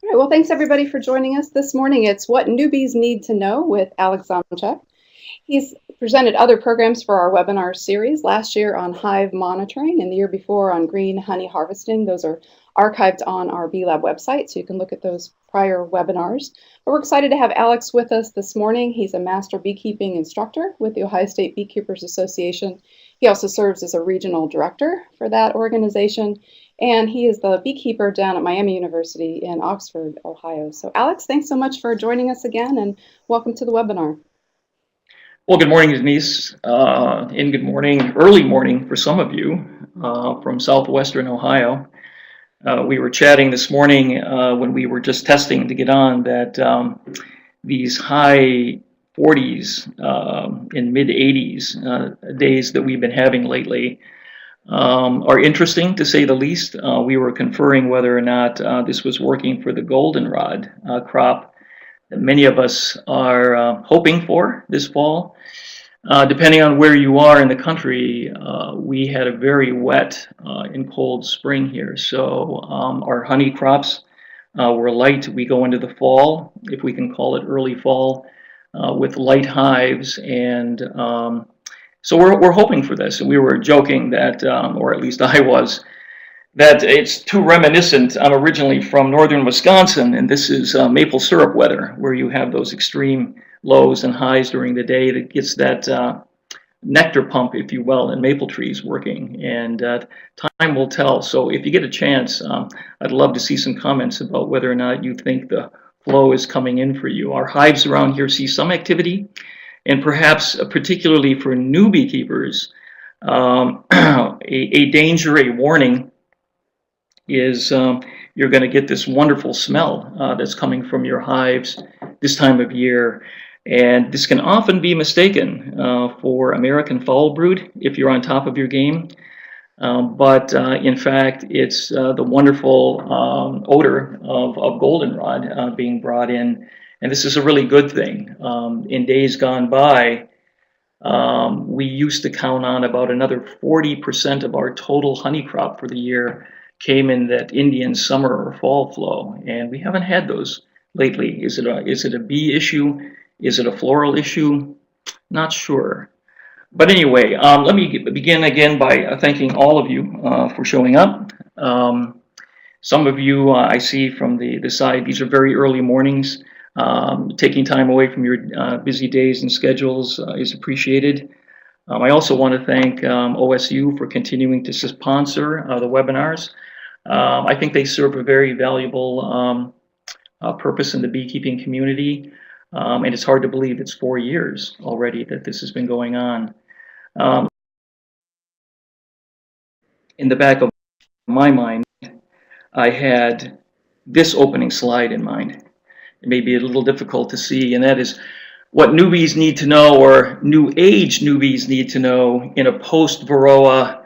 All right, well, thanks everybody for joining us this morning. It's What Newbies Need to Know with Alex Zomchek. He's presented other programs for our webinar series last year on hive monitoring and the year before on green honey harvesting. Those are archived on our Bee Lab website, so you can look at those prior webinars. But we're excited to have Alex with us this morning. He's a master beekeeping instructor with the Ohio State Beekeepers Association. He also serves as a regional director for that organization, and he is the beekeeper down at Miami University in Oxford, Ohio. So Alex, thanks so much for joining us again, and welcome to the webinar. Well, good morning, Denise, and good morning, early morning for some of you from southwestern Ohio. We were chatting this morning when we were just testing to get on that these high 40s and mid 80s days that we've been having lately are interesting, to say the least. We were conferring whether or not this was working for the goldenrod crop that many of us are hoping for this fall. Depending on where you are in the country, we had a very wet and cold spring here. So our honey crops were light. We go into the fall, if we can call it early fall, with light hives. And so we're hoping for this. And we were joking that, or at least I was, that it's too reminiscent. I'm originally from northern Wisconsin, and this is maple syrup weather, where you have those extreme lows and highs during the day that gets that nectar pump, if you will, in maple trees working. And time will tell. So if you get a chance, I'd love to see some comments about whether or not you think the flow is coming in for you. Our hives around here see some activity, and perhaps particularly for new beekeepers, a danger, a warning is you're going to get this wonderful smell that's coming from your hives this time of year. And this can often be mistaken for American foul brood if you're on top of your game. But in fact, it's the wonderful odor of goldenrod being brought in. And this is a really good thing. In days gone by, we used to count on about another 40% of our total honey crop for the year came in that Indian summer or fall flow, and we haven't had those lately. Is it a bee issue? Is it a floral issue? Not sure. But anyway, let me begin again by thanking all of you for showing up. Some of you I see from the side, these are very early mornings. Taking time away from your busy days and schedules is appreciated. I also want to thank OSU for continuing to sponsor the webinars. I think they serve a very valuable purpose in the beekeeping community, and it's hard to believe it's 4 years already that this has been going on. In the back of my mind, I had this opening slide in mind. It may be a little difficult to see, and that is what newbies need to know, or new age newbies need to know in a post-Varroa,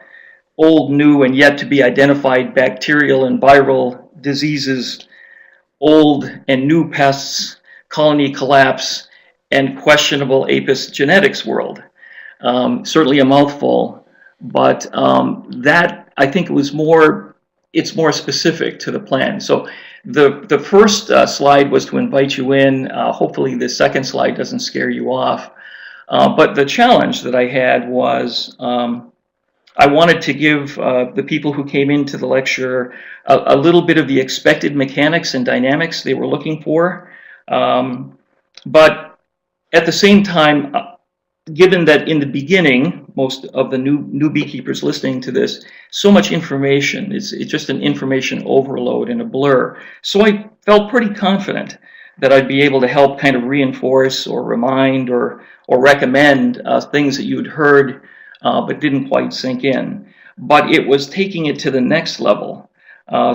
old, new, and yet to be identified bacterial and viral diseases, old and new pests, colony collapse, and questionable apis genetics world. Certainly a mouthful, but that, I think, it's more specific to the plan. So the first slide was to invite you in. Hopefully the second slide doesn't scare you off. But the challenge that I had was I wanted to give the people who came into the lecture a little bit of the expected mechanics and dynamics they were looking for. But at the same time, given that in the beginning, most of the new beekeepers listening to this, so much information, it's just an information overload and a blur. So I felt pretty confident that I'd be able to help kind of reinforce or remind or recommend things that you'd heard but didn't quite sink in. But it was taking it to the next level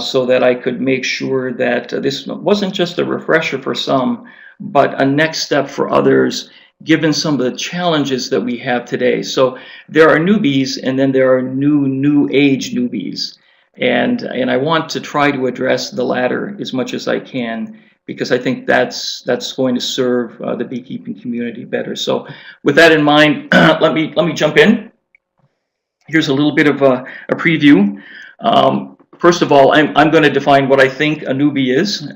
so that I could make sure that this wasn't just a refresher for some, but a next step for others, given some of the challenges that we have today. So there are newbies, and then there are new age newbies. And I want to try to address the latter as much as I can, because I think that's going to serve the beekeeping community better. So with that in mind, let me jump in. Here's a little bit of a preview. first of all, I'm going to define what I think a newbie is.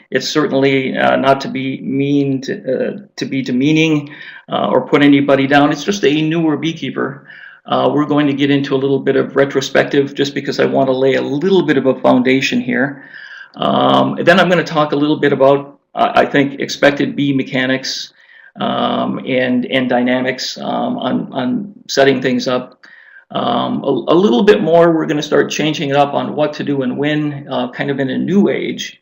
It's certainly not to be mean to be demeaning or put anybody down. It's just a newer beekeeper. We're going to get into a little bit of retrospective just because I want to lay a little bit of a foundation here. Then I'm going to talk a little bit about, I think, expected bee mechanics and dynamics on setting things up. A little bit more, we're going to start changing it up on what to do and when, kind of in a new age.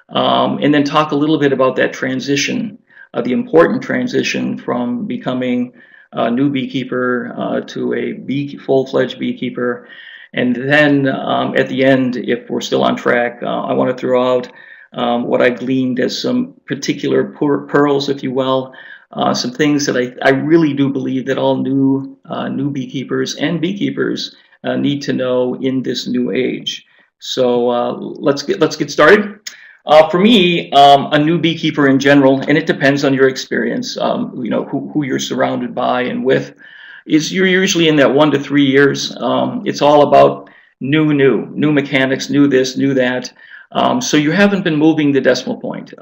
And then talk a little bit about that transition, the important transition from becoming a new beekeeper to a full-fledged beekeeper. And then at the end, if we're still on track, I want to throw out what I gleaned as some particular pearls, if you will, some things that I really do believe that all new beekeepers and beekeepers need to know in this new age. So let's get started. For me, a new beekeeper in general, and it depends on your experience, who you're surrounded by and with, is you're usually in that 1 to 3 years. It's all about new mechanics, new this, new that. So you haven't been moving the decimal point.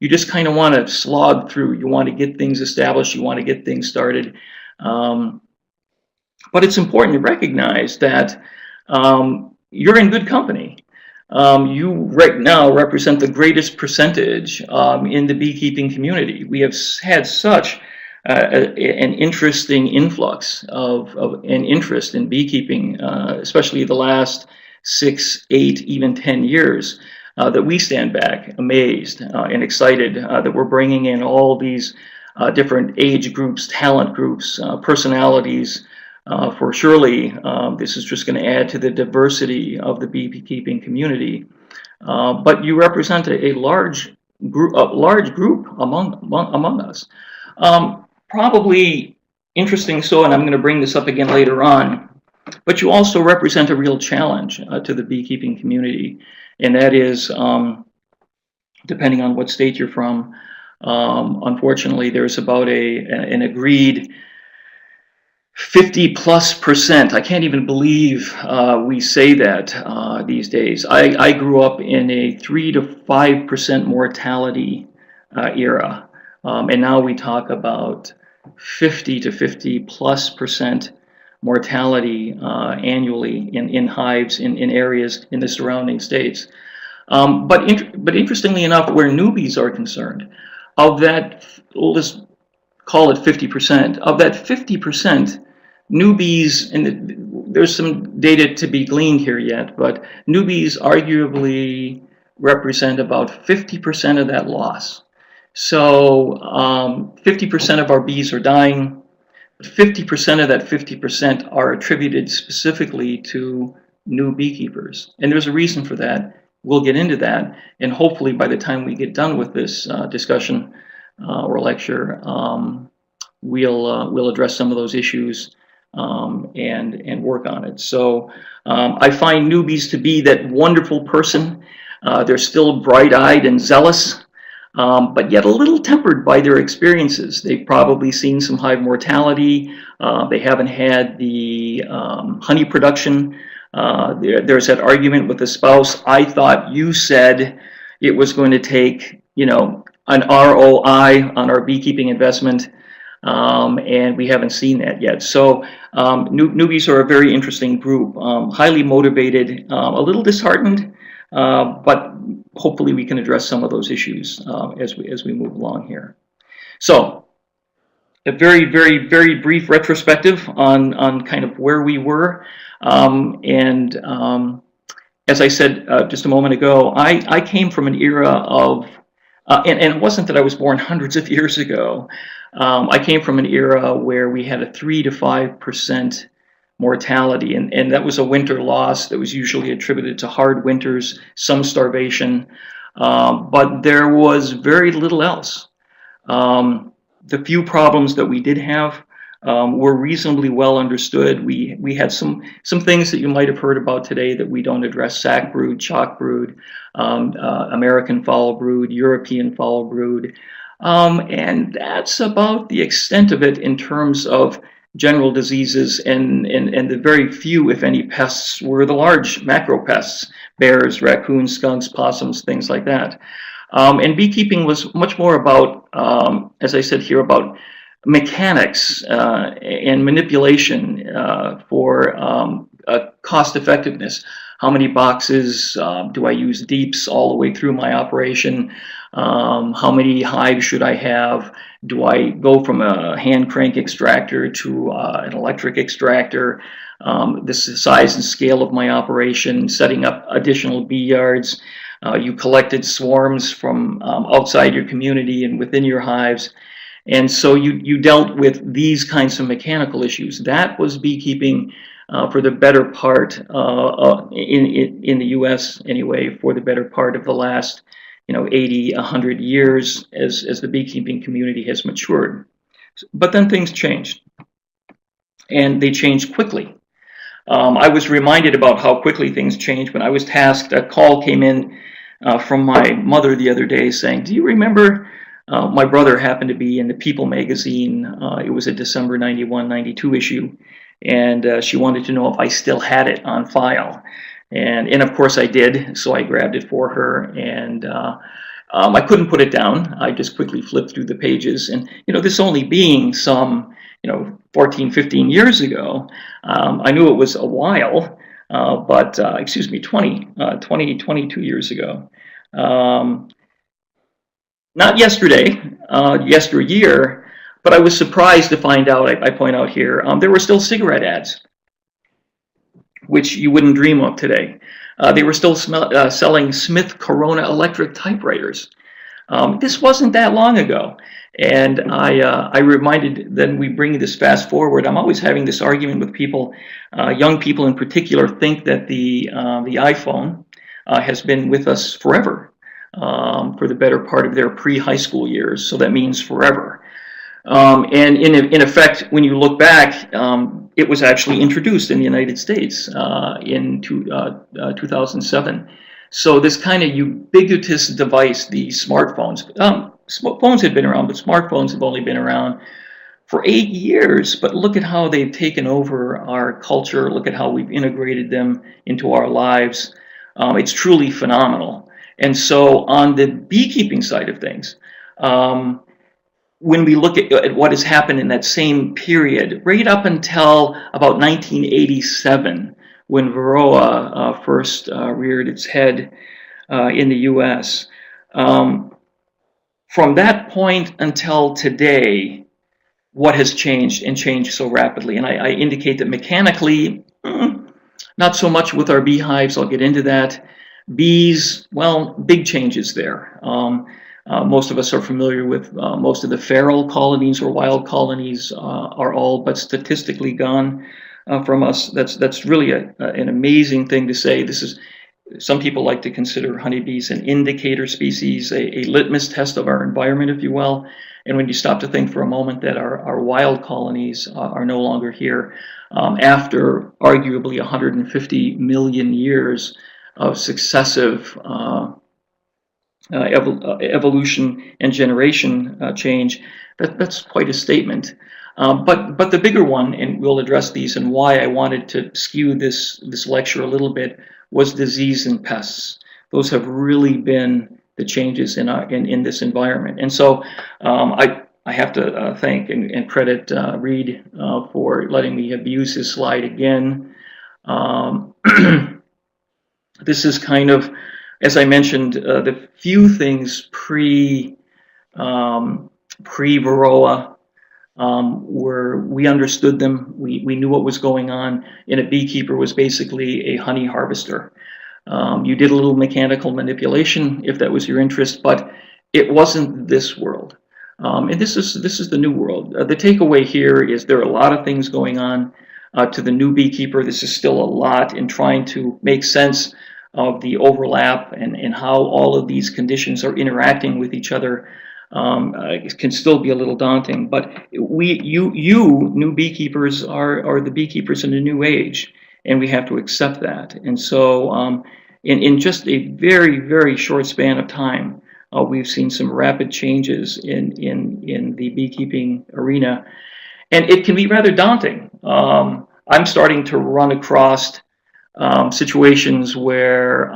You just kind of want to slog through. You want to get things established. You want to get things started. But it's important to recognize that you're in good company. You right now represent the greatest percentage in the beekeeping community. We have had such an interesting influx of an interest in beekeeping, especially the last 6, 8, even 10 years, that we stand back amazed and excited that we're bringing in all these different age groups, talent groups, personalities. For surely, this is just going to add to the diversity of the beekeeping community. But you represent a large group among us. Probably interesting so, and I'm going to bring this up again later on, but you also represent a real challenge to the beekeeping community, and that is, depending on what state you're from, unfortunately, there's about an agreed 50+%. I can't even believe we say that these days. I grew up in a 3 to 5% mortality era, and now we talk about 50 to 50+% mortality annually in hives in areas in the surrounding states. But interestingly enough, where newbies are concerned, of that, let's call it 50%, of that 50%, newbies, and there's some data to be gleaned here yet, but newbies arguably represent about 50% of that loss. So 50% of our bees are dying. 50% of that 50% are attributed specifically to new beekeepers. And there's a reason for that. We'll get into that. And hopefully by the time we get done with this discussion or lecture, we'll address some of those issues and work on it. So I find newbies to be that wonderful person. They're still bright-eyed and zealous, but yet a little tempered by their experiences. They've probably seen some hive mortality. They haven't had the honey production. There's that argument with the spouse. I thought you said it was going to take, an ROI on our beekeeping investment, and we haven't seen that yet. So newbies are a very interesting group, highly motivated, a little disheartened, but hopefully we can address some of those issues as we move along here. So a very, very, very brief retrospective on kind of where we were. As I said just a moment ago, I came from an era of, and it wasn't that I was born hundreds of years ago. I came from an era where we had a 3 to 5% mortality, and that was a winter loss that was usually attributed to hard winters, some starvation, but there was very little else. The few problems that we did have were reasonably well understood. We had some things that you might have heard about today that we don't address: sac brood, chalk brood, American foul brood, European foul brood, and that's about the extent of it in terms of general diseases, and the very few, if any, pests were the large macro pests: bears, raccoons, skunks, possums, things like that. And beekeeping was much more about, as I said here, about mechanics and manipulation for cost effectiveness. How many boxes do I use deeps all the way through my operation? How many hives should I have? Do I go from a hand crank extractor to an electric extractor? This is the size and scale of my operation, setting up additional bee yards. You collected swarms from outside your community and within your hives. And so you dealt with these kinds of mechanical issues. That was beekeeping for the better part, in the US anyway, for the better part of the last 80, 100 years as the beekeeping community has matured. But then things changed, and they changed quickly. I was reminded about how quickly things changed when I was tasked. A call came in from my mother the other day saying, "Do you remember my brother happened to be in the People magazine. It was a December 91, 92 issue, and she wanted to know if I still had it on file." And of course I did, so I grabbed it for her, and I couldn't put it down. I just quickly flipped through the pages, and this only being some 14, 15 years ago, I knew it was a while, but excuse me, 22 years ago. Not yesterday, yesteryear, but I was surprised to find out, I point out here, there were still cigarette ads, which you wouldn't dream of today. They were still selling Smith Corona electric typewriters. This wasn't that long ago. And I reminded, then we bring this fast forward, I'm always having this argument with people, young people in particular, think that the iPhone has been with us forever, for the better part of their pre-high school years. So that means forever. And in effect, when you look back, it was actually introduced in the United States in 2007. So this kind of ubiquitous device, the smartphones, phones had been around, but smartphones have only been around for 8 years. But look at how they've taken over our culture. Look at how we've integrated them into our lives. It's truly phenomenal. And so on the beekeeping side of things, when we look at what has happened in that same period, right up until about 1987, when Varroa first reared its head in the US, from that point until today, what has changed, and changed so rapidly? And I indicate that mechanically, not so much with our beehives. I'll get into that. Bees, well, big changes there. Most of us are familiar with most of the feral colonies or wild colonies are all but statistically gone from us. That's really an amazing thing to say. This is, some people like to consider honeybees an indicator species, a litmus test of our environment, if you will. And when you stop to think for a moment that our wild colonies are no longer here, after arguably 150 million years of successive evolution and generation change, that's quite a statement. But the bigger one, and we'll address these, and why I wanted to skew this lecture a little bit, was disease and pests. Those have really been the changes in this environment. And so I have to thank and credit Reed for letting me use his slide again. This is kind of, as I mentioned, the few things pre-Varroa where we understood them, we knew what was going on, and a beekeeper was basically a honey harvester. You did a little mechanical manipulation if that was your interest, but it wasn't this world. And this is the new world. The takeaway here is there are a lot of things going on. To the new beekeeper, this is still a lot in trying to make sense of the overlap and how all of these conditions are interacting with each other. It can still be a little daunting, but you new beekeepers are the beekeepers in a new age, and we have to accept that. And so in just a very, very short span of time, we've seen some rapid changes in the beekeeping arena. And it can be rather daunting. I'm starting to run across situations where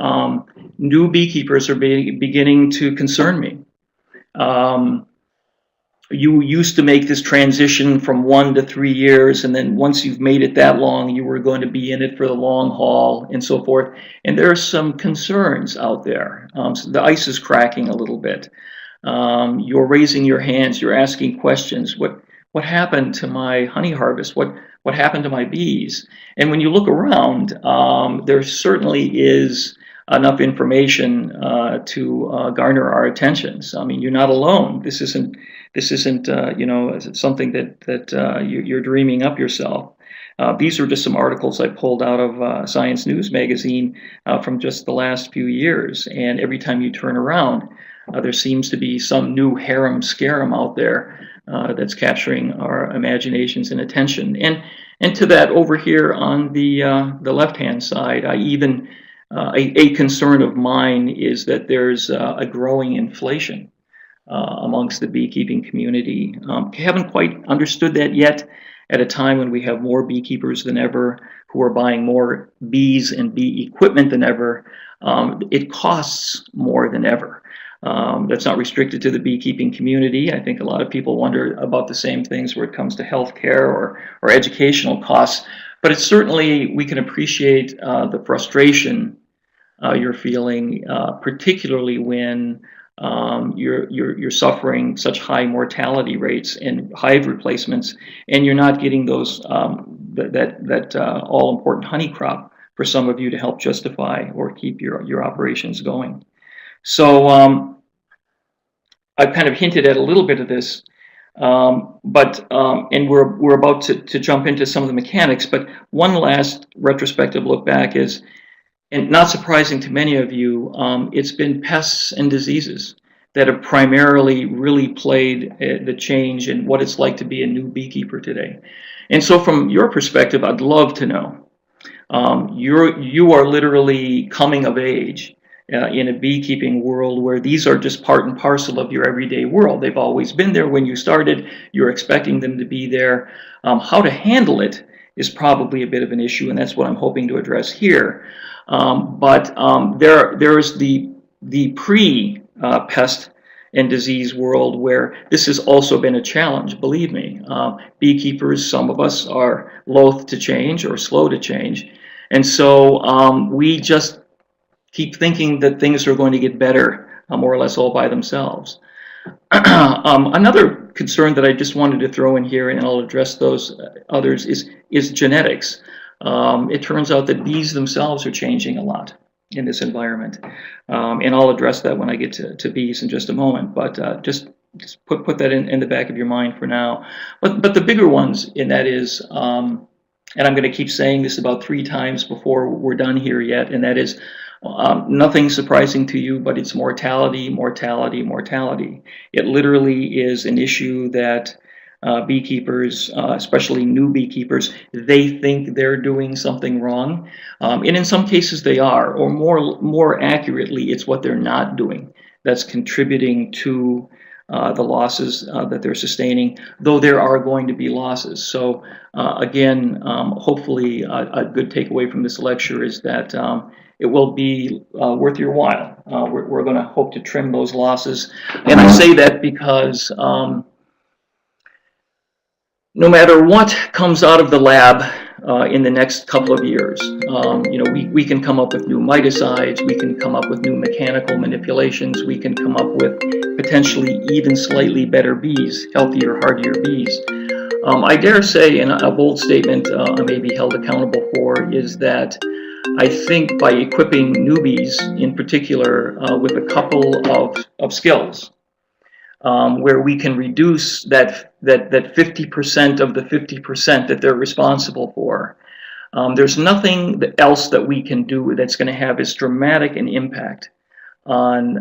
new beekeepers are beginning to concern me. You used to make this transition from 1 to 3 years, and then once you've made it that long, you were going to be in it for the long haul and so forth. And there are some concerns out there. So the ice is cracking a little bit. You're raising your hands. You're asking questions. What happened to my honey harvest? What happened to my bees? And when you look around, there certainly is enough information to garner our attentions. I mean, you're not alone. This isn't something that you're dreaming up yourself. These are just some articles I pulled out of Science News magazine from just the last few years. And every time you turn around, there seems to be some new harem scarum out there that's capturing our imaginations and attention. And to that, over here on the left-hand side, a concern of mine is that there's a growing inflation amongst the beekeeping community. Haven't quite understood that yet at a time when we have more beekeepers than ever who are buying more bees and bee equipment than ever. It costs more than ever. That's not restricted to the beekeeping community. I think a lot of people wonder about the same things where it comes to healthcare or educational costs. But it's certainly, we can appreciate the frustration you're feeling, particularly when you're suffering such high mortality rates and hive replacements, and you're not getting those that all important honey crop for some of you to help justify or keep your operations going. So I've kind of hinted at a little bit of this, and we're about to jump into some of the mechanics. But one last retrospective look back is, and not surprising to many of you, it's been pests and diseases that have primarily really played the change in what it's like to be a new beekeeper today. And so from your perspective, I'd love to know, you are literally coming of age in a beekeeping world where these are just part and parcel of your everyday world. They've always been there when you started. You're expecting them to be there. How to handle it is probably a bit of an issue, and that's what I'm hoping to address here. There is the pre-pest and disease world where this has also been a challenge, believe me. Beekeepers, some of us, are loath to change or slow to change. And so we just keep thinking that things are going to get better, more or less all by themselves. Another concern that I just wanted to throw in here, and I'll address those others, is genetics. It turns out that bees themselves are changing a lot in this environment, and I'll address that when I get to bees in just a moment. But just put that in the back of your mind for now. But the bigger ones in that is, and I'm going to keep saying this about 3 times before we're done here yet, and that is, nothing surprising to you, but it's mortality, mortality, mortality. It literally is an issue that beekeepers, especially new beekeepers, they think they're doing something wrong, and in some cases they are, or more accurately, it's what they're not doing that's contributing to the losses that they're sustaining, though there are going to be losses. So again, hopefully a good takeaway from this lecture is that it will be worth your while. We're going to hope to trim those losses, and I say that because no matter what comes out of the lab in the next couple of years, we can come up with new miticides, we can come up with new mechanical manipulations, we can come up with potentially even slightly better bees, healthier, hardier bees. I dare say, and a bold statement I may be held accountable for, is that I think by equipping newbies in particular with a couple of skills, where we can reduce that 50% of the 50% that they're responsible for. There's nothing else that we can do that's going to have as dramatic an impact on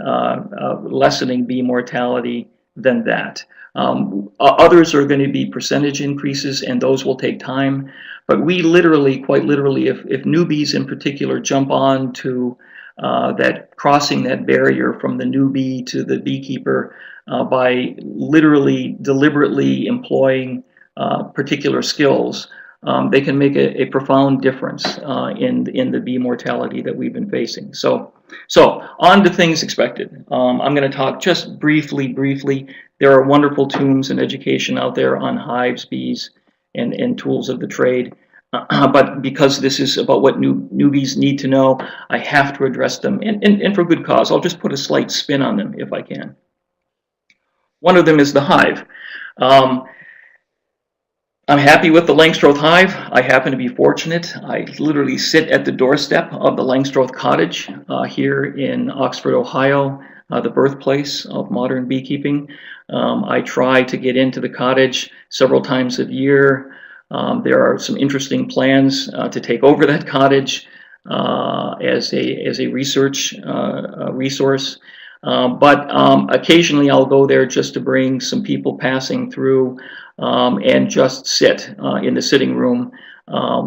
lessening bee mortality than that. Others are going to be percentage increases, and those will take time. But we literally, quite literally, if newbies in particular jump on to crossing that barrier from the newbie to the beekeeper by literally, deliberately employing particular skills, they can make a profound difference in the bee mortality that we've been facing. So on to things expected. I'm going to talk just briefly. There are wonderful tombs and education out there on hives, bees, and tools of the trade. But because this is about what newbies need to know, I have to address them, and for good cause. I'll just put a slight spin on them if I can. One of them is the hive. I'm happy with the Langstroth hive. I happen to be fortunate. I literally sit at the doorstep of the Langstroth cottage here in Oxford, Ohio, the birthplace of modern beekeeping. I try to get into the cottage several times a year. There are some interesting plans to take over that cottage as a research resource. But occasionally I'll go there just to bring some people passing through and just sit in the sitting room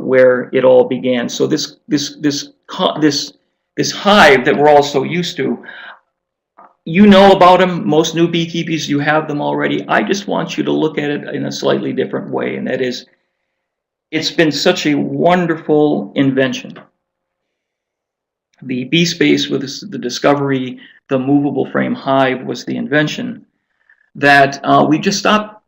where it all began. So this hive that we're all so used to, you know about them. Most new beekeepers, you have them already. I just want you to look at it in a slightly different way, and that is, it's been such a wonderful invention. The bee space with the discovery, the movable frame hive was the invention that we just stopped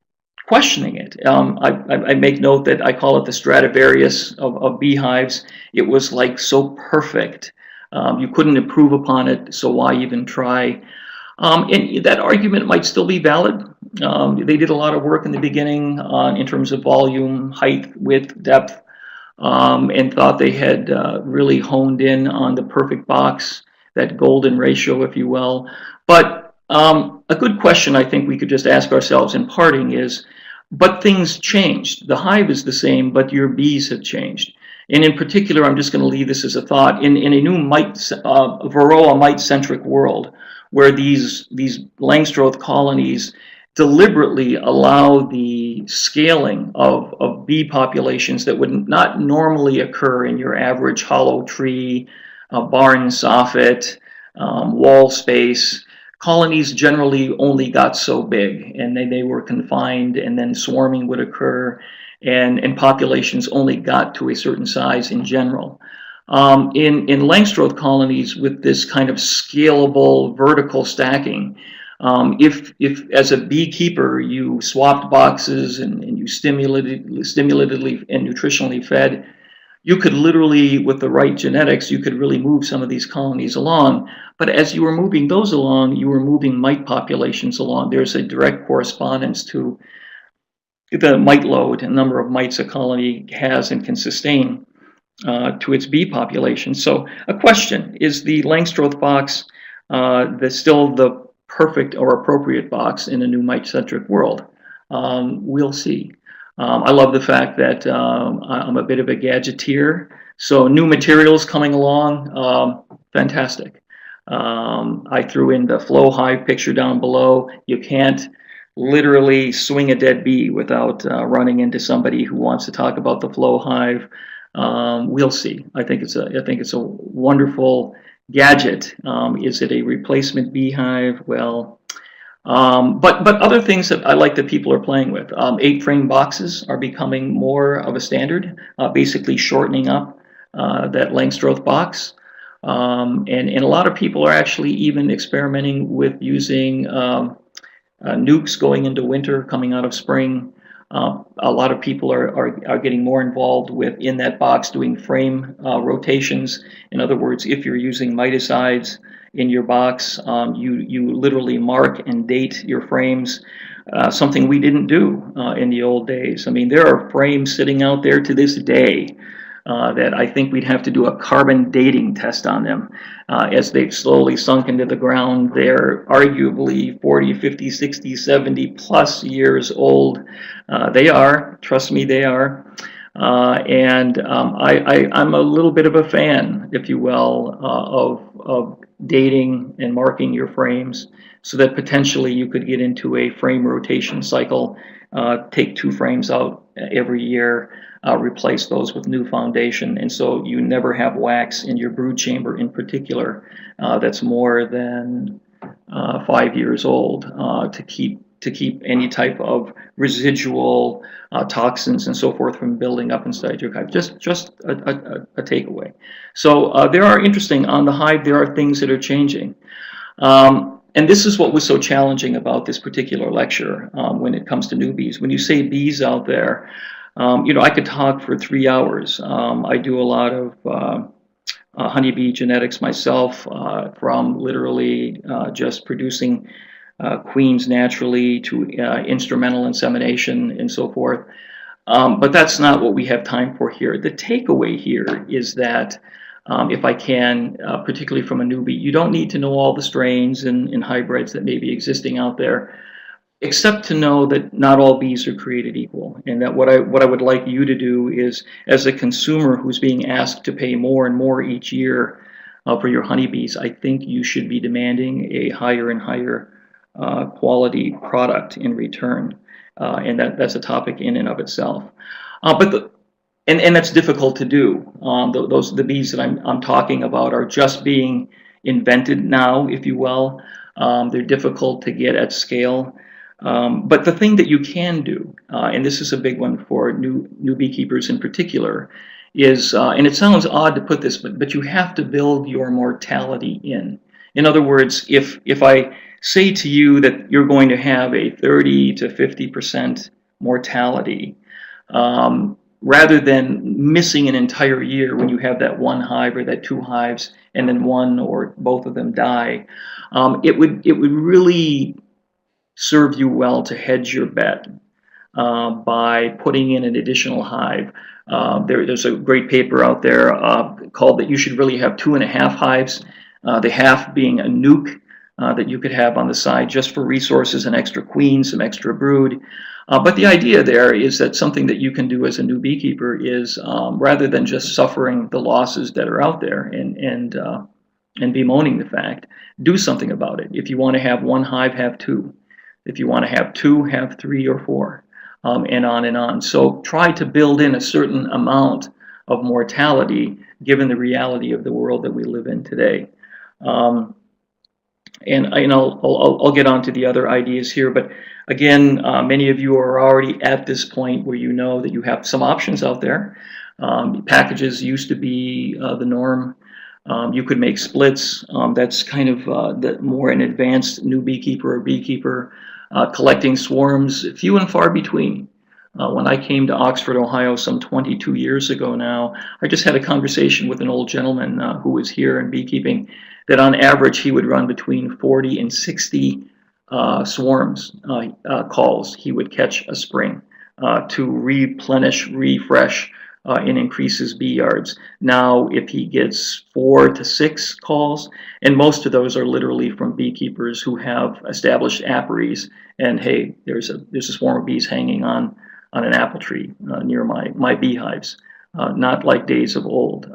questioning it. I make note that I call it the Stradivarius of beehives. It was like so perfect. You couldn't improve upon it, so why even try? And that argument might still be valid. They did a lot of work in the beginning in terms of volume, height, width, depth, and thought they had really honed in on the perfect box, that golden ratio, if you will. But a good question I think we could just ask ourselves in parting is, but things changed. The hive is the same, but your bees have changed. And in particular, I'm just going to leave this as a thought. In a new varroa mite-centric world, where these Langstroth colonies deliberately allow the scaling of bee populations that would not normally occur in your average hollow tree, barn soffit, wall space. Colonies generally only got so big, and they were confined, and then swarming would occur, and populations only got to a certain size in general. In Langstroth colonies, with this kind of scalable vertical stacking, if as a beekeeper you swapped boxes and you stimulatedly and nutritionally fed, you could literally, with the right genetics, you could really move some of these colonies along. But as you were moving those along, you were moving mite populations along. There's a direct correspondence to the mite load and number of mites a colony has and can sustain to its bee population. So a question, is the Langstroth box still the perfect or appropriate box in a new mite-centric world? We'll see. I love the fact that I'm a bit of a gadgeteer, so new materials coming along, fantastic. I threw in the flow hive picture down below. You can't literally swing a dead bee without running into somebody who wants to talk about the flow hive. We'll see. I think it's a wonderful gadget. Is it a replacement beehive? Well, but other things that I like that people are playing with. 8-frame boxes are becoming more of a standard, basically shortening up that Langstroth box. And a lot of people are actually even experimenting with using nukes going into winter, coming out of spring. A lot of people are getting more involved with, in that box, doing frame rotations. In other words, if you're using miticides in your box, you literally mark and date your frames, something we didn't do in the old days. I mean, there are frames sitting out there to this day that I think we'd have to do a carbon dating test on them. As they've slowly sunk into the ground, they're arguably 40, 50, 60, 70 plus years old. They are, trust me, they are. And I'm a little bit of a fan, if you will, of dating and marking your frames so that potentially you could get into a frame rotation cycle, take 2 frames out every year, replace those with new foundation, and so you never have wax in your brood chamber in particular that's more than 5 years old, to keep to keep any type of residual toxins and so forth from building up inside your hive. Just a takeaway. So there are interesting, on the hive, there are things that are changing. And this is what was so challenging about this particular lecture when it comes to newbies. When you say bees out there, I could talk for 3 hours. I do a lot of honeybee genetics myself, from literally just producing queens naturally to instrumental insemination and so forth. But that's not what we have time for here. The takeaway here is that if I can, particularly from a newbie, you don't need to know all the strains and hybrids that may be existing out there, except to know that not all bees are created equal, and that what I would like you to do is, as a consumer who's being asked to pay more and more each year for your honeybees, I think you should be demanding a higher and higher quality product in return, and that's a topic in and of itself. And that's difficult to do. The bees that I'm talking about are just being invented now, if you will. They're difficult to get at scale. But the thing that you can do, and this is a big one for new beekeepers in particular, is, and it sounds odd to put this, but you have to build your mortality in. In other words, if I say to you that you're going to have a 30 to 50% mortality, rather than missing an entire year when you have that one hive or that 2 hives and then one or both of them die, it would really serve you well to hedge your bet by putting in an additional hive. There's a great paper out there called that you should really have 2.5 hives, the half being a nuke that you could have on the side just for resources and extra queens, some extra brood. But the idea there is that something that you can do as a new beekeeper is, rather than just suffering the losses that are out there and bemoaning the fact, do something about it. If you want to have 1 hive, have 2. If you want to have 2, have 3 or 4, and on and on. So try to build in a certain amount of mortality given the reality of the world that we live in today. And I'll get on to the other ideas here, but again, many of you are already at this point where you know that you have some options out there. Packages used to be the norm. You could make splits. That's kind of the more an advanced new beekeeper or beekeeper. Collecting swarms, few and far between. When I came to Oxford, Ohio, some 22 years ago now, I just had a conversation with an old gentleman who was here in beekeeping, that on average he would run between 40 and 60 swarms calls he would catch a spring to replenish, refresh, and increase his bee yards. Now, if he gets 4 to 6 calls, and most of those are literally from beekeepers who have established apiaries, and hey, there's a swarm of bees hanging on an apple tree near my beehives, not like days of old.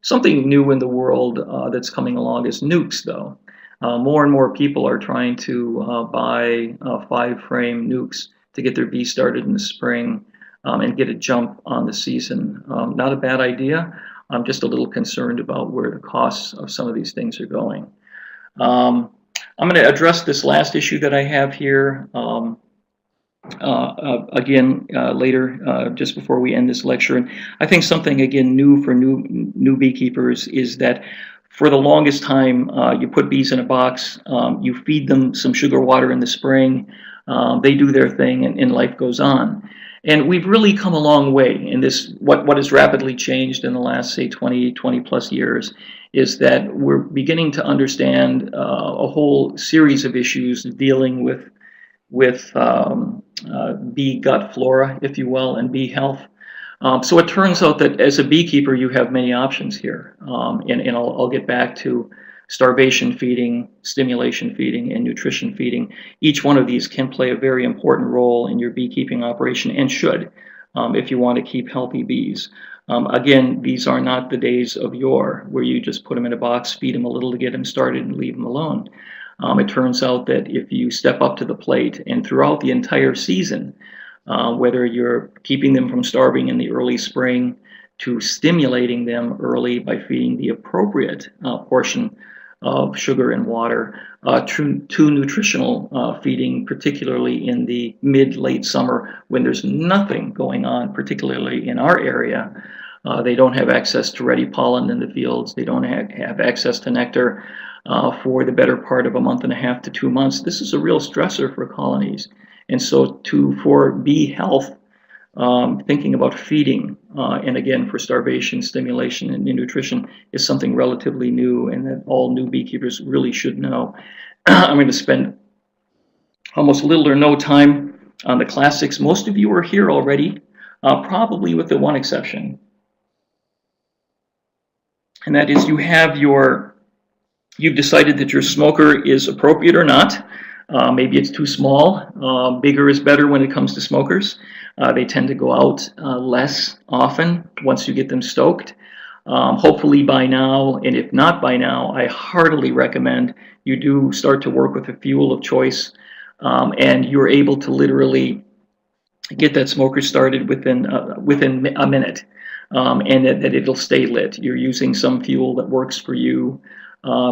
Something new in the world that's coming along is nukes, though. More and more people are trying to buy 5-frame nukes to get their bees started in the spring and get a jump on the season. Not a bad idea. I'm just a little concerned about where the costs of some of these things are going. I'm going to address this last issue that I have here again later, just before we end this lecture. And I think something again new for new beekeepers is that for the longest time, you put bees in a box, you feed them some sugar water in the spring, they do their thing, and life goes on. And we've really come a long way in this. What has rapidly changed in the last, say, 20 plus years is that we're beginning to understand a whole series of issues dealing with bee gut flora, if you will, and bee health. So it turns out that as a beekeeper, you have many options here. And I'll get back to starvation feeding, stimulation feeding, and nutrition feeding. Each one of these can play a very important role in your beekeeping operation, and should, if you want to keep healthy bees. Again, these are not the days of yore where you just put them in a box, feed them a little to get them started, and leave them alone. It turns out that if you step up to the plate and throughout the entire season, whether you're keeping them from starving in the early spring to stimulating them early by feeding the appropriate portion of sugar and water, to nutritional feeding, particularly in the mid-late summer when there's nothing going on, particularly in our area. They don't have access to ready pollen in the fields. They don't have access to nectar for the better part of a month and a half to 2 months. This is a real stressor for colonies. And so for bee health, thinking about feeding, and again for starvation, stimulation, and nutrition is something relatively new and that all new beekeepers really should know. I'm going to spend almost little or no time on the classics. Most of you are here already, probably with the one exception. And that is you've decided that your smoker is appropriate or not. Maybe it's too small. Bigger is better when it comes to smokers. They tend to go out less often once you get them stoked. Hopefully by now, and if not by now, I heartily recommend you do start to work with a fuel of choice, and you're able to literally get that smoker started within a minute, and that it'll stay lit. You're using some fuel that works for you,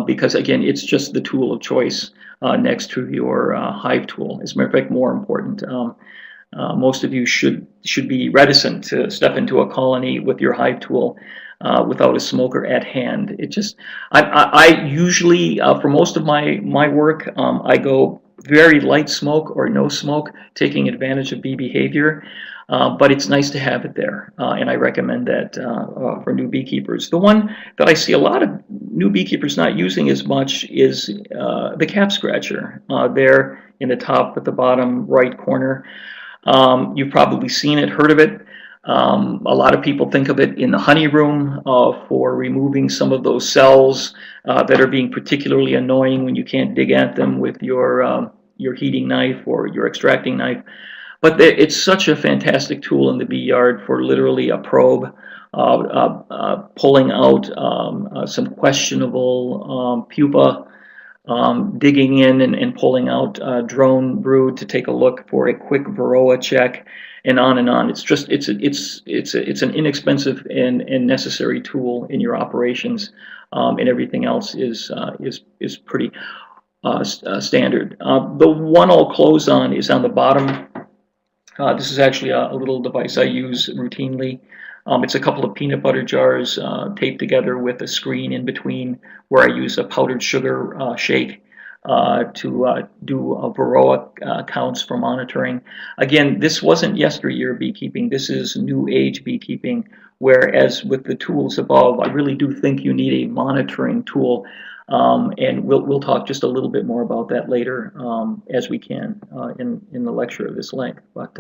because again, it's just the tool of choice next to your Hive tool. As a matter of fact, more important. Most of you should be reticent to step into a colony with your Hive tool without a smoker at hand. I usually, for most of my work, I go very light smoke or no smoke, taking advantage of bee behavior. But it's nice to have it there, and I recommend that for new beekeepers. The one that I see a lot of new beekeepers not using as much is the cap scratcher there in the top at the bottom right corner. You've probably seen it, heard of it. A lot of people think of it in the honey room for removing some of those cells that are being particularly annoying when you can't dig at them with your heating knife or your extracting knife. But it's such a fantastic tool in the bee yard for literally a probe, pulling out some questionable pupa, digging in and pulling out drone brood to take a look for a quick varroa check, and on and on. It's an inexpensive and necessary tool in your operations, and everything else is pretty standard. The one I'll close on is on the bottom. This is actually a little device I use routinely. It's a couple of peanut butter jars taped together with a screen in between where I use a powdered sugar shake to do varroa counts for monitoring. Again, this wasn't yesteryear beekeeping. This is new age beekeeping, whereas with the tools above, I really do think you need a monitoring tool. And we'll talk just a little bit more about that later as we can in the lecture of this length. But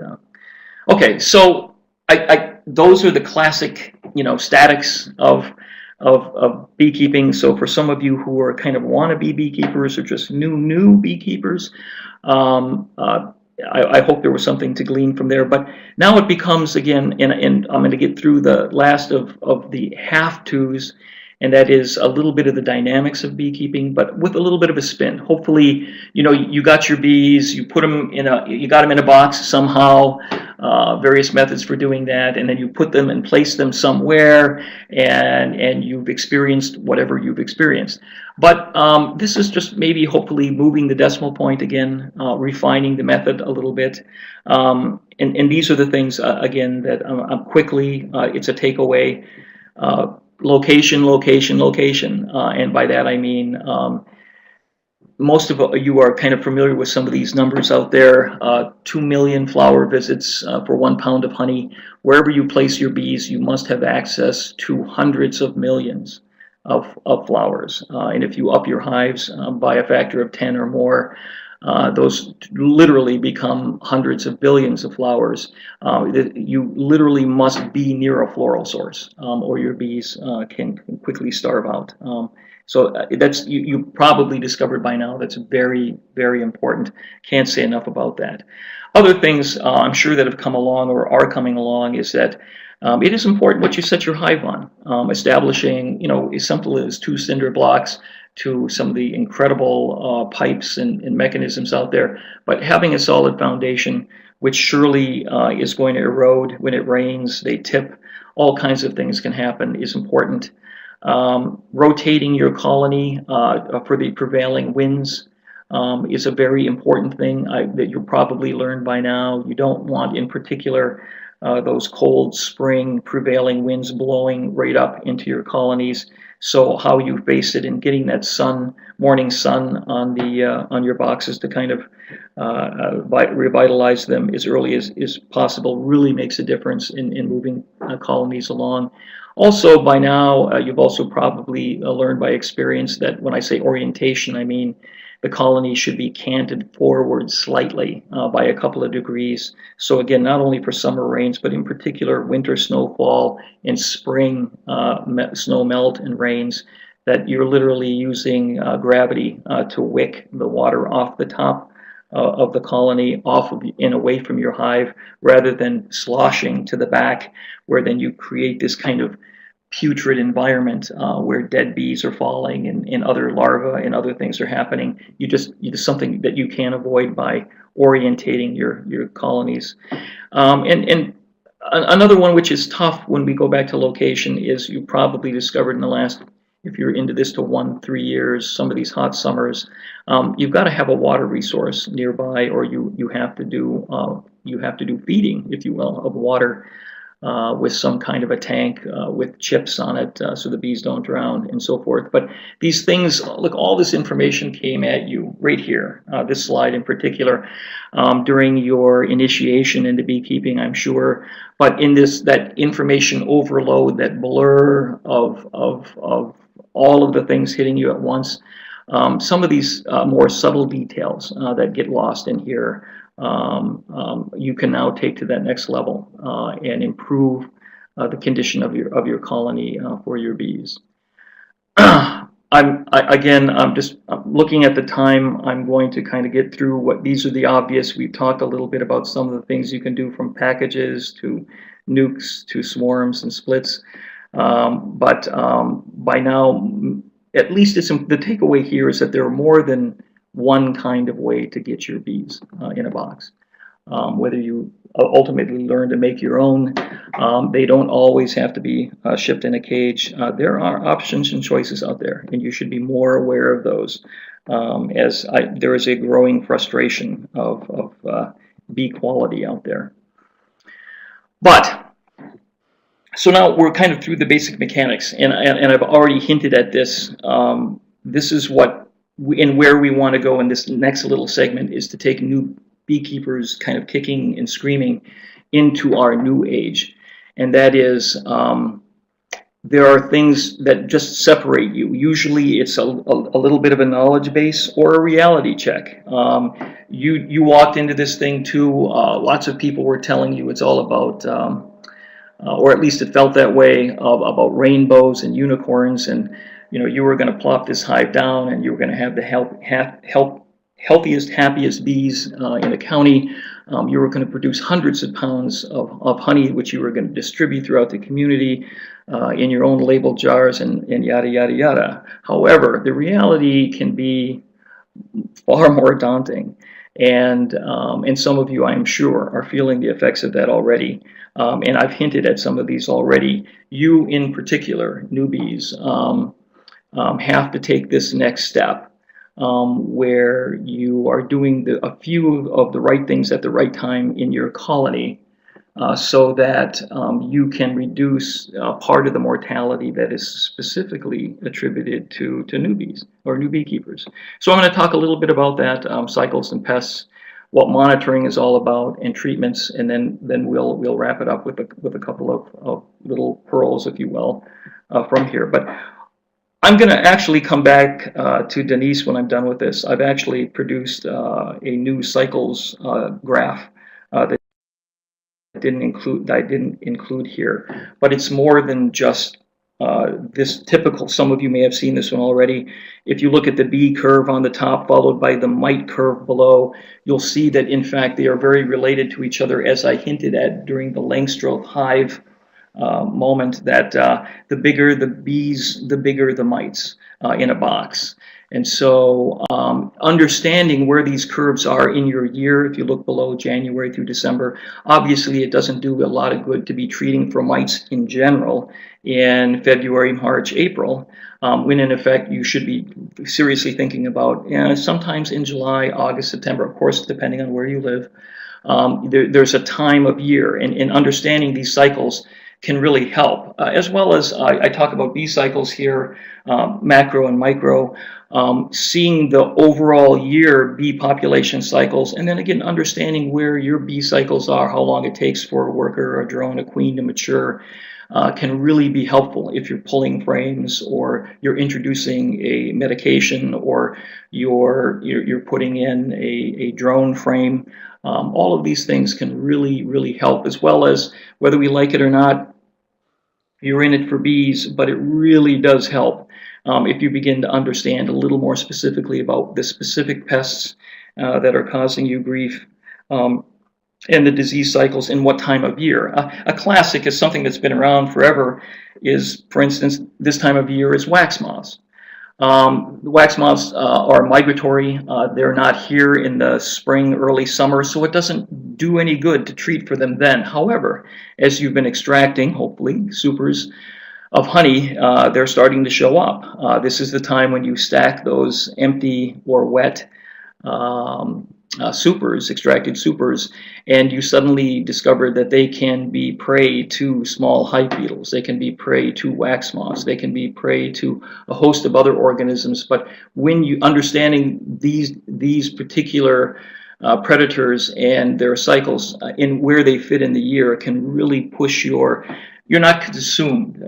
okay, so those are the classic statics of beekeeping. So for some of you who are kind of wannabe beekeepers or just new beekeepers, I hope there was something to glean from there. But now it becomes again, and I'm going to get through the last of the have-tos. And that is a little bit of the dynamics of beekeeping, but with a little bit of a spin. Hopefully, you got your bees, you got them in a box somehow, various methods for doing that, and then you put them and place them somewhere, and you've experienced whatever you've experienced. But this is just maybe hopefully moving the decimal point again, refining the method a little bit. And these are the things, again, that quickly, it's a takeaway. Location, and by that I mean most of you are kind of familiar with some of these numbers out there. 2 million flower visits for 1 pound of honey. Wherever you place your bees, you must have access to hundreds of millions of flowers. And if you up your hives by a factor of 10 or more, those literally become hundreds of billions of flowers. You literally must be near a floral source, or your bees can quickly starve out. So that's you probably discovered by now. That's very, very important. Can't say enough about that. Other things I'm sure that have come along or are coming along is that it is important what you set your hive on. Establishing, as simple as 2 cinder blocks to some of the incredible pipes and mechanisms out there, but having a solid foundation, which surely is going to erode when it rains, they tip, all kinds of things can happen, is important. Rotating your colony for the prevailing winds is a very important thing that you'll probably learn by now. You don't want, in particular, those cold spring prevailing winds blowing right up into your colonies. So how you face it and getting that morning sun on your boxes to kind of revitalize them as early as possible really makes a difference in moving colonies along. Also, by now, you've also probably learned by experience that when I say orientation, I mean the colony should be canted forward slightly by a couple of degrees. So again, not only for summer rains, but in particular winter snowfall and spring snow melt and rains, that you're literally using gravity to wick the water off the top of the colony, off of and away from your hive, rather than sloshing to the back, where then you create this kind of putrid environment where dead bees are falling and other larvae and other things are happening. You just something that you can avoid by orientating your colonies. And another one which is tough when we go back to location is, you probably discovered in the last, if you're into this to 1-3 years, some of these hot summers, you've got to have a water resource nearby, or you have to do feeding, if you will, of water with some kind of a tank with chips on it so the bees don't drown and so forth. But these things, look, all this information came at you right here, this slide in particular, during your initiation into beekeeping, I'm sure. But in that information overload, that blur of all of the things hitting you at once, some of these more subtle details that get lost in here, you can now take to that next level and improve the condition of your colony for your bees. I'm just looking at the time. I'm going to kind of get through what these are the obvious. We've talked a little bit about some of the things you can do, from packages to nukes to swarms and splits. But by now, at least the takeaway here is that there are more than one kind of way to get your bees in a box. Whether you ultimately learn to make your own, they don't always have to be shipped in a cage. There are options and choices out there, and you should be more aware of those, there is a growing frustration of bee quality out there. But so now we're kind of through the basic mechanics, and I've already hinted at this. This is what and where we want to go in this next little segment, is to take new beekeepers kind of kicking and screaming into our new age. And that is, there are things that just separate you. Usually it's a little bit of a knowledge base or a reality check. You walked into this thing too, lots of people were telling you it's all about, or at least it felt that way, about rainbows and unicorns, and you were going to plop this hive down, and you were going to have the healthiest, happiest bees in the county. You were going to produce hundreds of pounds of honey, which you were going to distribute throughout the community in your own labeled jars, and yada, yada, yada. However, the reality can be far more daunting. And some of you, I'm sure, are feeling the effects of that already. And I've hinted at some of these already. You, in particular, newbies, have to take this next step, where you are doing a few of the right things at the right time in your colony, so that you can reduce part of the mortality that is specifically attributed to newbies or new beekeepers. So I'm going to talk a little bit about that, cycles and pests, what monitoring is all about, and treatments, and then we'll wrap it up with a couple of little pearls, if you will, from here. But I'm going to actually come back to Denise when I'm done with this. I've actually produced a new cycles graph that I didn't include here, but it's more than just this typical. Some of you may have seen this one already. If you look at the bee curve on the top followed by the mite curve below, you'll see that in fact they are very related to each other, as I hinted at during the Langstroth hive moment, that the bigger the bees, the bigger the mites in a box. And so understanding where these curves are in your year, if you look below January through December, obviously it doesn't do a lot of good to be treating for mites in general in February, March, April, when in effect you should be seriously thinking about sometimes in July, August, September, of course, depending on where you live. There's a time of year, and understanding these cycles can really help, as well as I talk about bee cycles here, macro and micro, seeing the overall year bee population cycles, and then again understanding where your bee cycles are, how long it takes for a worker or a drone, a queen to mature, can really be helpful if you're pulling frames or you're introducing a medication or you're putting in a drone frame. All of these things can really help, as well as whether we like it or not, you're in it for bees, but it really does help if you begin to understand a little more specifically about the specific pests that are causing you grief, and the disease cycles in what time of year. A classic is something that's been around forever is, for instance, this time of year is wax moths. Wax moths are migratory. They're not here in the spring, early summer, so it doesn't do any good to treat for them then. However, as you've been extracting, hopefully, supers of honey, they're starting to show up. This is the time when you stack those empty or wet supers, extracted supers, and you suddenly discover that they can be prey to small hive beetles, they can be prey to wax moths, they can be prey to a host of other organisms. But when you understanding these particular predators and their cycles in where they fit in the year can really push you're not consumed.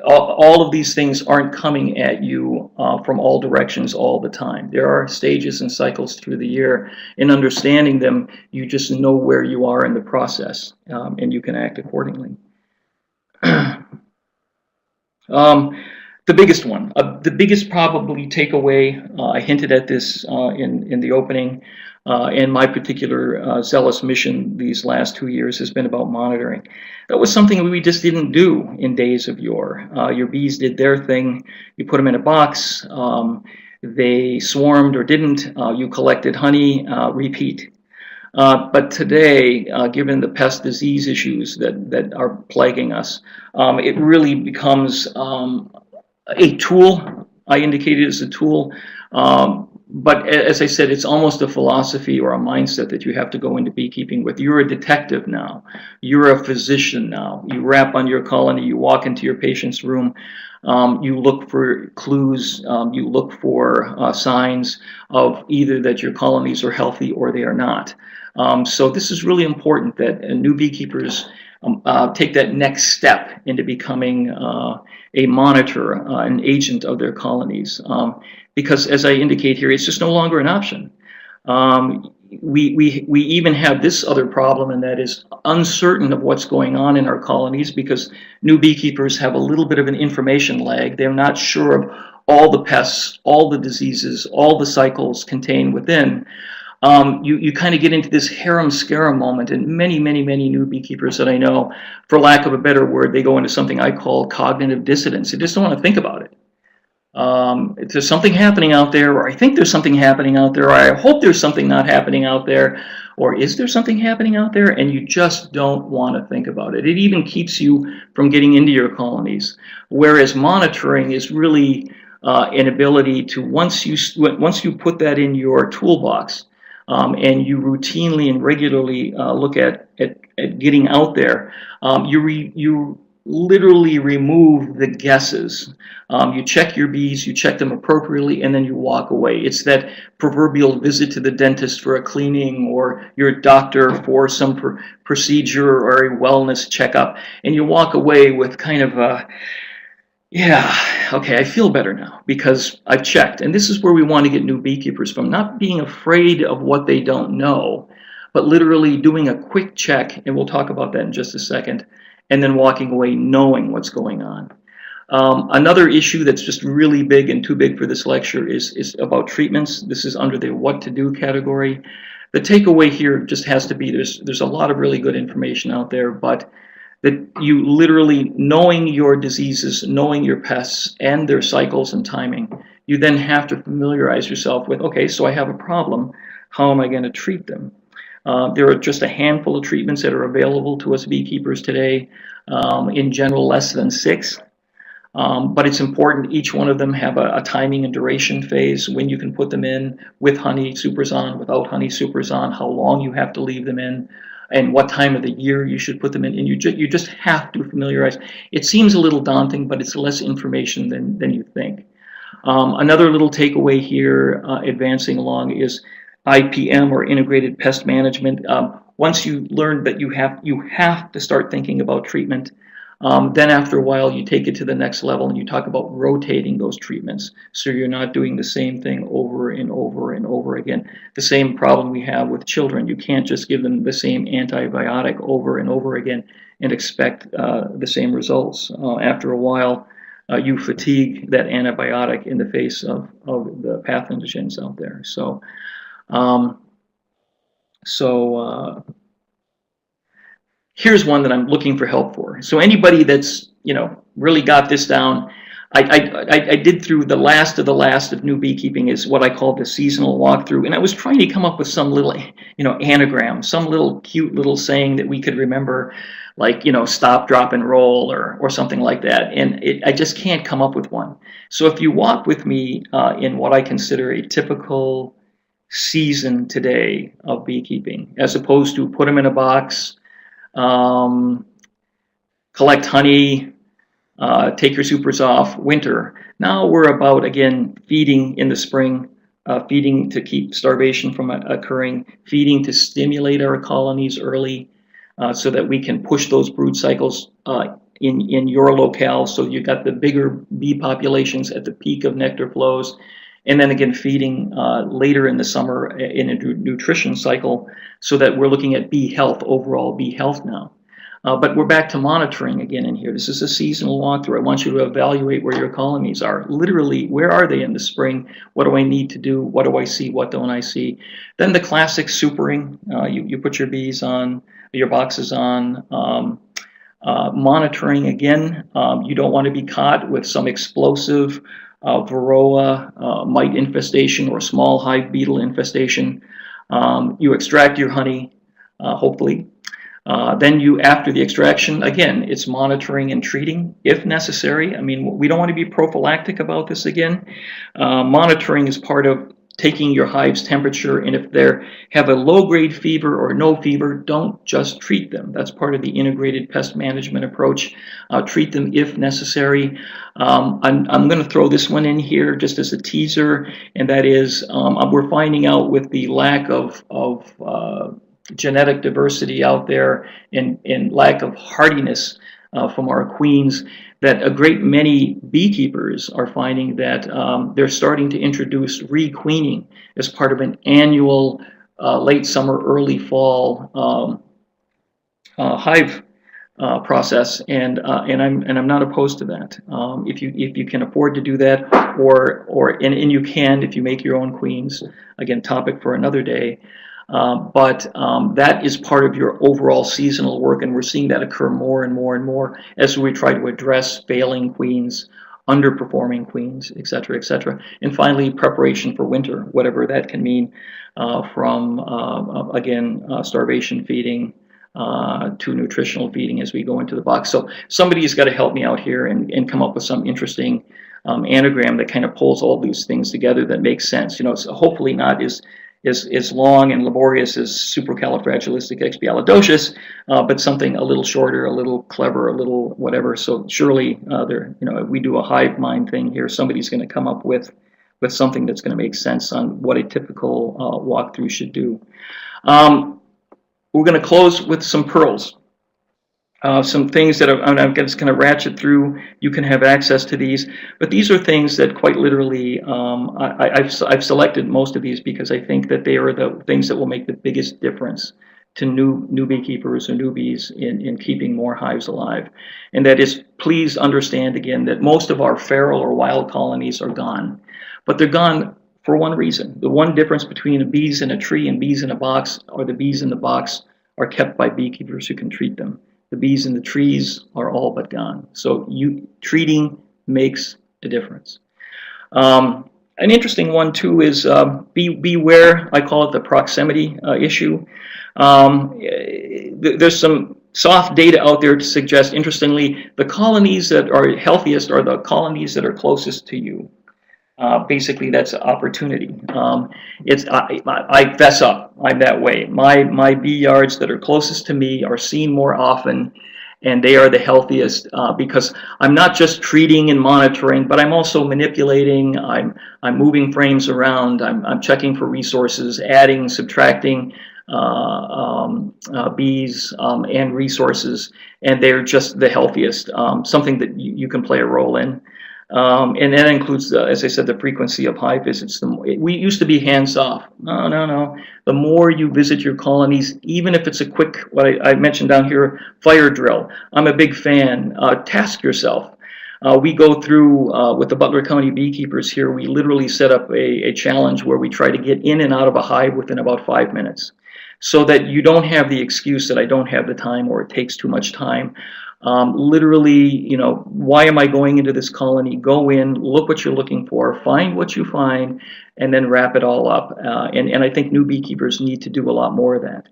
All of these things aren't coming at you from all directions all the time. There are stages and cycles through the year. In understanding them, you just know where you are in the process, and you can act accordingly. The biggest one, the biggest probably takeaway, I hinted at this in the opening, and my particular zealous mission these last 2 years has been about monitoring. That was something we just didn't do in days of yore. Your bees did their thing. You put them in a box. They swarmed or didn't. You collected honey. Repeat. But today, given the pest disease issues that are plaguing us, it really becomes a tool. I indicated as a tool. But as I said, it's almost a philosophy or a mindset that you have to go into beekeeping with. You're a detective now. You're a physician now. You rap on your colony. You walk into your patient's room. You look for clues. You look for signs of either that your colonies are healthy or they are not. So this is really important that new beekeepers take that next step into becoming a monitor, an agent of their colonies. Because as I indicate here, it's just no longer an option. We even have this other problem, and that is uncertain of what's going on in our colonies because new beekeepers have a little bit of an information lag. They're not sure of all the pests, all the diseases, all the cycles contained within. You kind of get into this harem-scarum moment, and many new beekeepers that I know, for lack of a better word, they go into something I call cognitive dissonance. They just don't want to think about it. If there's something happening out there, or I think there's something happening out there, or I hope there's something not happening out there, or is there something happening out there, and you just don't want to think about it. It even keeps you from getting into your colonies, whereas monitoring is really an ability to, once you put that in your toolbox, and you routinely and regularly look at getting out there, you literally remove the guesses. You check your bees, you check them appropriately, and then you walk away. It's that proverbial visit to the dentist for a cleaning or your doctor for some procedure or a wellness checkup, and you walk away with kind of a, yeah, okay, I feel better now because I've checked. And this is where we want to get new beekeepers from, not being afraid of what they don't know, but literally doing a quick check, and we'll talk about that in just a second, and then walking away knowing what's going on. Another issue that's just really big and too big for this lecture is about treatments. This is under the what to do category. The takeaway here just has to be there's a lot of really good information out there, but that you literally knowing your diseases, knowing your pests and their cycles and timing you then have to familiarize yourself with, okay, so I have a problem. How am I going to treat them? There are just a handful of treatments that are available to us beekeepers today. In general, less than 6. But it's important each one of them have a timing and duration phase, when you can put them in with honey supers on, without honey supers on, how long you have to leave them in, and what time of the year you should put them in. And you just have to familiarize. It seems a little daunting, but it's less information than you think. Another little takeaway here, advancing along, is IPM, or integrated pest management. Once you learn that you have to start thinking about treatment, then after a while you take it to the next level and you talk about rotating those treatments, so you're not doing the same thing over and over and over again. The same problem we have with children. You can't just give them the same antibiotic over and over again and expect the same results. After a while, you fatigue that antibiotic in the face of the pathogens out there. Here's one that I'm looking for help for. So anybody that's really got this down, I did through the last of new beekeeping, is what I call the seasonal walkthrough, and I was trying to come up with some little anagram, some little cute little saying that we could remember, like stop, drop, and roll, or something like that, and I just can't come up with one. So if you walk with me in what I consider a typical season today of beekeeping, as opposed to put them in a box, collect honey, take your supers off, winter. Now we're about, again, feeding in the spring, feeding to keep starvation from occurring, feeding to stimulate our colonies early, so that we can push those brood cycles in your locale, so you got the bigger bee populations at the peak of nectar flows, and then again feeding later in the summer in a nutrition cycle, so that we're looking at bee health, overall bee health now. But we're back to monitoring again in here. This is a seasonal walkthrough. I want you to evaluate where your colonies are. Literally, where are they in the spring? What do I need to do? What do I see? What don't I see? Then the classic supering. You put your bees on, your boxes on. Monitoring again. You don't want to be caught with some explosive varroa mite infestation or small hive beetle infestation. You extract your honey, hopefully. Then after the extraction, again, it's monitoring and treating if necessary. I mean, we don't want to be prophylactic about this again. Monitoring is part of taking your hive's temperature, and if they have a low-grade fever or no fever, don't just treat them. That's part of the integrated pest management approach. Treat them if necessary. I'm going to throw this one in here just as a teaser, and that is we're finding out with the lack of genetic diversity out there and lack of hardiness from our queens, that a great many beekeepers are finding that they're starting to introduce requeening as part of an annual late summer, early fall hive process, and I'm not opposed to that. If you can afford to do that, and you can if you make your own queens. Again, topic for another day. But that is part of your overall seasonal work, and we're seeing that occur more and more and more as we try to address failing queens, underperforming queens, et cetera, and finally preparation for winter, whatever that can mean, from again starvation feeding to nutritional feeding as we go into the box. So somebody's got to help me out here and come up with some interesting anagram that kind of pulls all these things together that makes sense. It's hopefully not as long and laborious as supercalifragilisticexpialidocious, but something a little shorter, a little clever, a little whatever. So surely we do a hive mind thing here. Somebody's going to come up with something that's going to make sense on what a typical walkthrough should do. We're going to close with some pearls. Some things that I'm just going to ratchet through. You can have access to these, but these are things that quite literally I've selected most of these because I think that they are the things that will make the biggest difference to new beekeepers or newbies in keeping more hives alive. And that is, please understand again that most of our feral or wild colonies are gone, but they're gone for one reason. The one difference between the bees in a tree and bees in a box, or the bees in the box are kept by beekeepers who can treat them. The bees in the trees are all but gone. So treating makes a difference. An interesting one too is beware. I call it the proximity issue. There's some soft data out there to suggest, interestingly, the colonies that are healthiest are the colonies that are closest to you. Basically, that's opportunity. I fess up. I'm that way. My bee yards that are closest to me are seen more often, and they are the healthiest because I'm not just treating and monitoring, but I'm also manipulating. I'm moving frames around. I'm checking for resources, adding, subtracting bees and resources, and they're just the healthiest. Something that you can play a role in. And that includes, as I said, the frequency of hive visits. We used to be hands-off. No, no, no. The more you visit your colonies, even if it's a quick, what I mentioned down here, fire drill. I'm a big fan. Task yourself. We go through, with the Butler County beekeepers here, we literally set up a challenge where we try to get in and out of a hive within about 5 minutes, so that you don't have the excuse that I don't have the time or it takes too much time. Literally, why am I going into this colony? Go in, look what you're looking for, find what you find, and then wrap it all up. And I think new beekeepers need to do a lot more of that.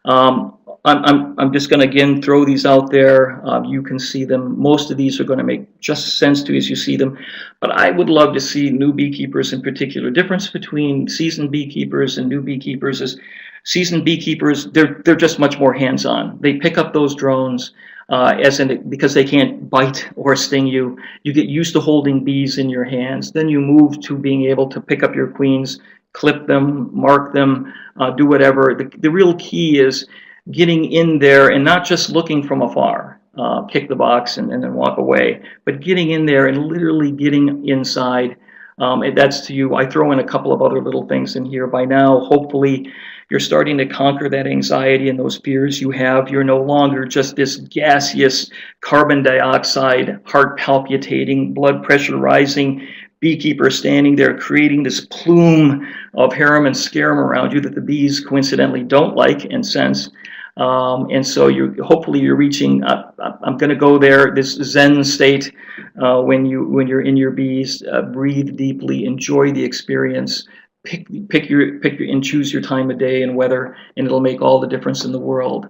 I'm just going to again throw these out there. You can see them. Most of these are going to make just sense to you as you see them. But I would love to see new beekeepers in particular. Difference between seasoned beekeepers and new beekeepers is seasoned beekeepers, they're just much more hands-on. They pick up those drones. Because they can't bite or sting you. You get used to holding bees in your hands. Then you move to being able to pick up your queens, clip them, mark them, do whatever. The real key is getting in there and not just looking from afar, kick the box and then walk away, but getting in there and literally getting inside. That's to you. I throw in a couple of other little things in here. By now, hopefully, you're starting to conquer that anxiety and those fears you have. You're no longer just this gaseous carbon dioxide, heart palpitating, blood pressure rising beekeeper standing there creating this plume of harem and scarum around you that the bees coincidentally don't like and sense. And so hopefully you're reaching. I'm going to go there. This Zen state when you're in your bees. Breathe deeply. Enjoy the experience. Pick your and choose your time of day and weather, and it'll make all the difference in the world.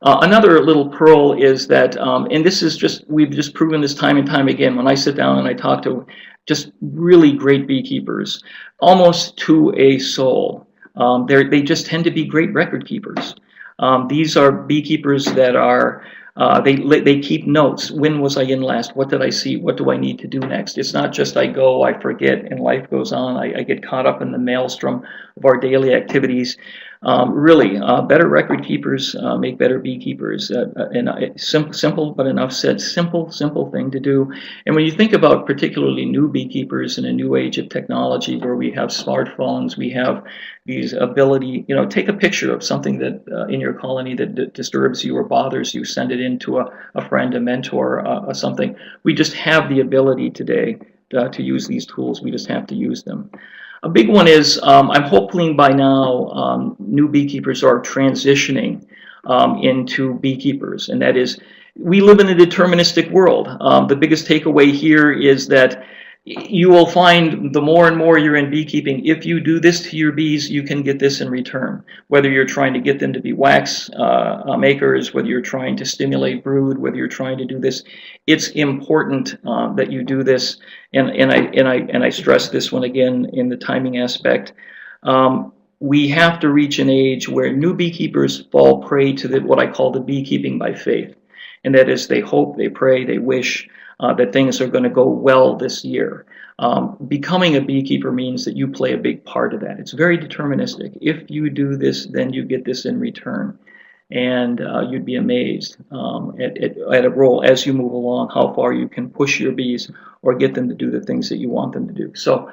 Another little pearl is that, and this is we've just proven this time and time again. When I sit down and I talk to just really great beekeepers, almost to a soul, they just tend to be great record keepers. These are beekeepers that are, they keep notes. When was I in last? What did I see? What do I need to do next? It's not just I go, I forget, and life goes on. I get caught up in the maelstrom of our daily activities. Really, better record keepers make better beekeepers. And simple, but enough said. Simple thing to do. And when you think about particularly new beekeepers in a new age of technology, where we have smartphones, we have these ability, take a picture of something that in your colony that disturbs you or bothers you, send it in to a friend, a mentor, something. We just have the ability today to use these tools. We just have to use them. A big one is, I'm hoping by now new beekeepers are transitioning into beekeepers, and that is, we live in a deterministic world. The biggest takeaway here is that you will find the more and more you're in beekeeping, if you do this to your bees, you can get this in return. Whether you're trying to get them to be wax makers, whether you're trying to stimulate brood, whether you're trying to do this, it's important that you do this. And I stress this one again in the timing aspect. We have to reach an age where new beekeepers fall prey to what I call the beekeeping by faith, and that is they hope, they pray, they wish that things are going to go well this year. Becoming a beekeeper means that you play a big part of that. It's very deterministic. If you do this, then you get this in return. And you'd be amazed at a role as you move along, how far you can push your bees or get them to do the things that you want them to do. So,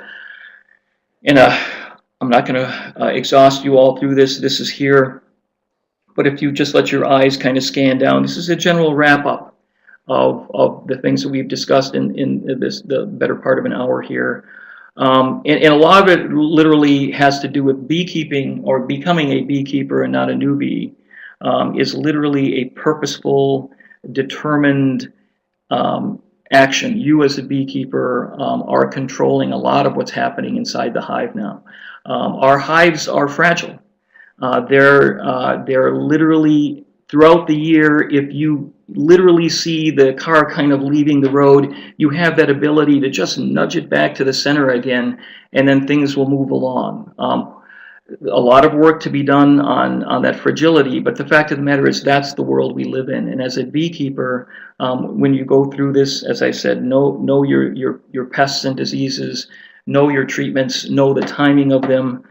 I'm not going to exhaust you all through this. This is here. But if you just let your eyes kind of scan down, this is a general wrap-up of the things that we've discussed in the better part of an hour here. And a lot of it literally has to do with beekeeping or becoming a beekeeper and not a newbie. Is literally a purposeful, determined action. You as a beekeeper are controlling a lot of what's happening inside the hive now. Our hives are fragile. They're literally throughout the year, if you literally see the car kind of leaving the road, you have that ability to just nudge it back to the center again, and then things will move along. A lot of work to be done on that fragility, but the fact of the matter is that's the world we live in. And as a beekeeper, when you go through this, as I said, know your pests and diseases, know your treatments, know the timing of them.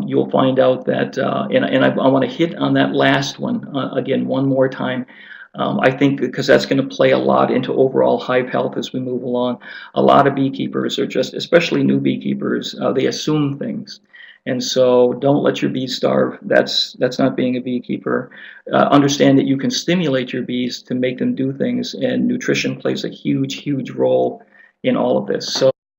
You'll find out that, and I want to hit on that last one again one more time. I think because that's going to play a lot into overall hive health as we move along. A lot of beekeepers are just, especially new beekeepers, they assume things. And so don't let your bees starve. That's not being a beekeeper. Understand that you can stimulate your bees to make them do things, and nutrition plays a huge, huge role in all of this. So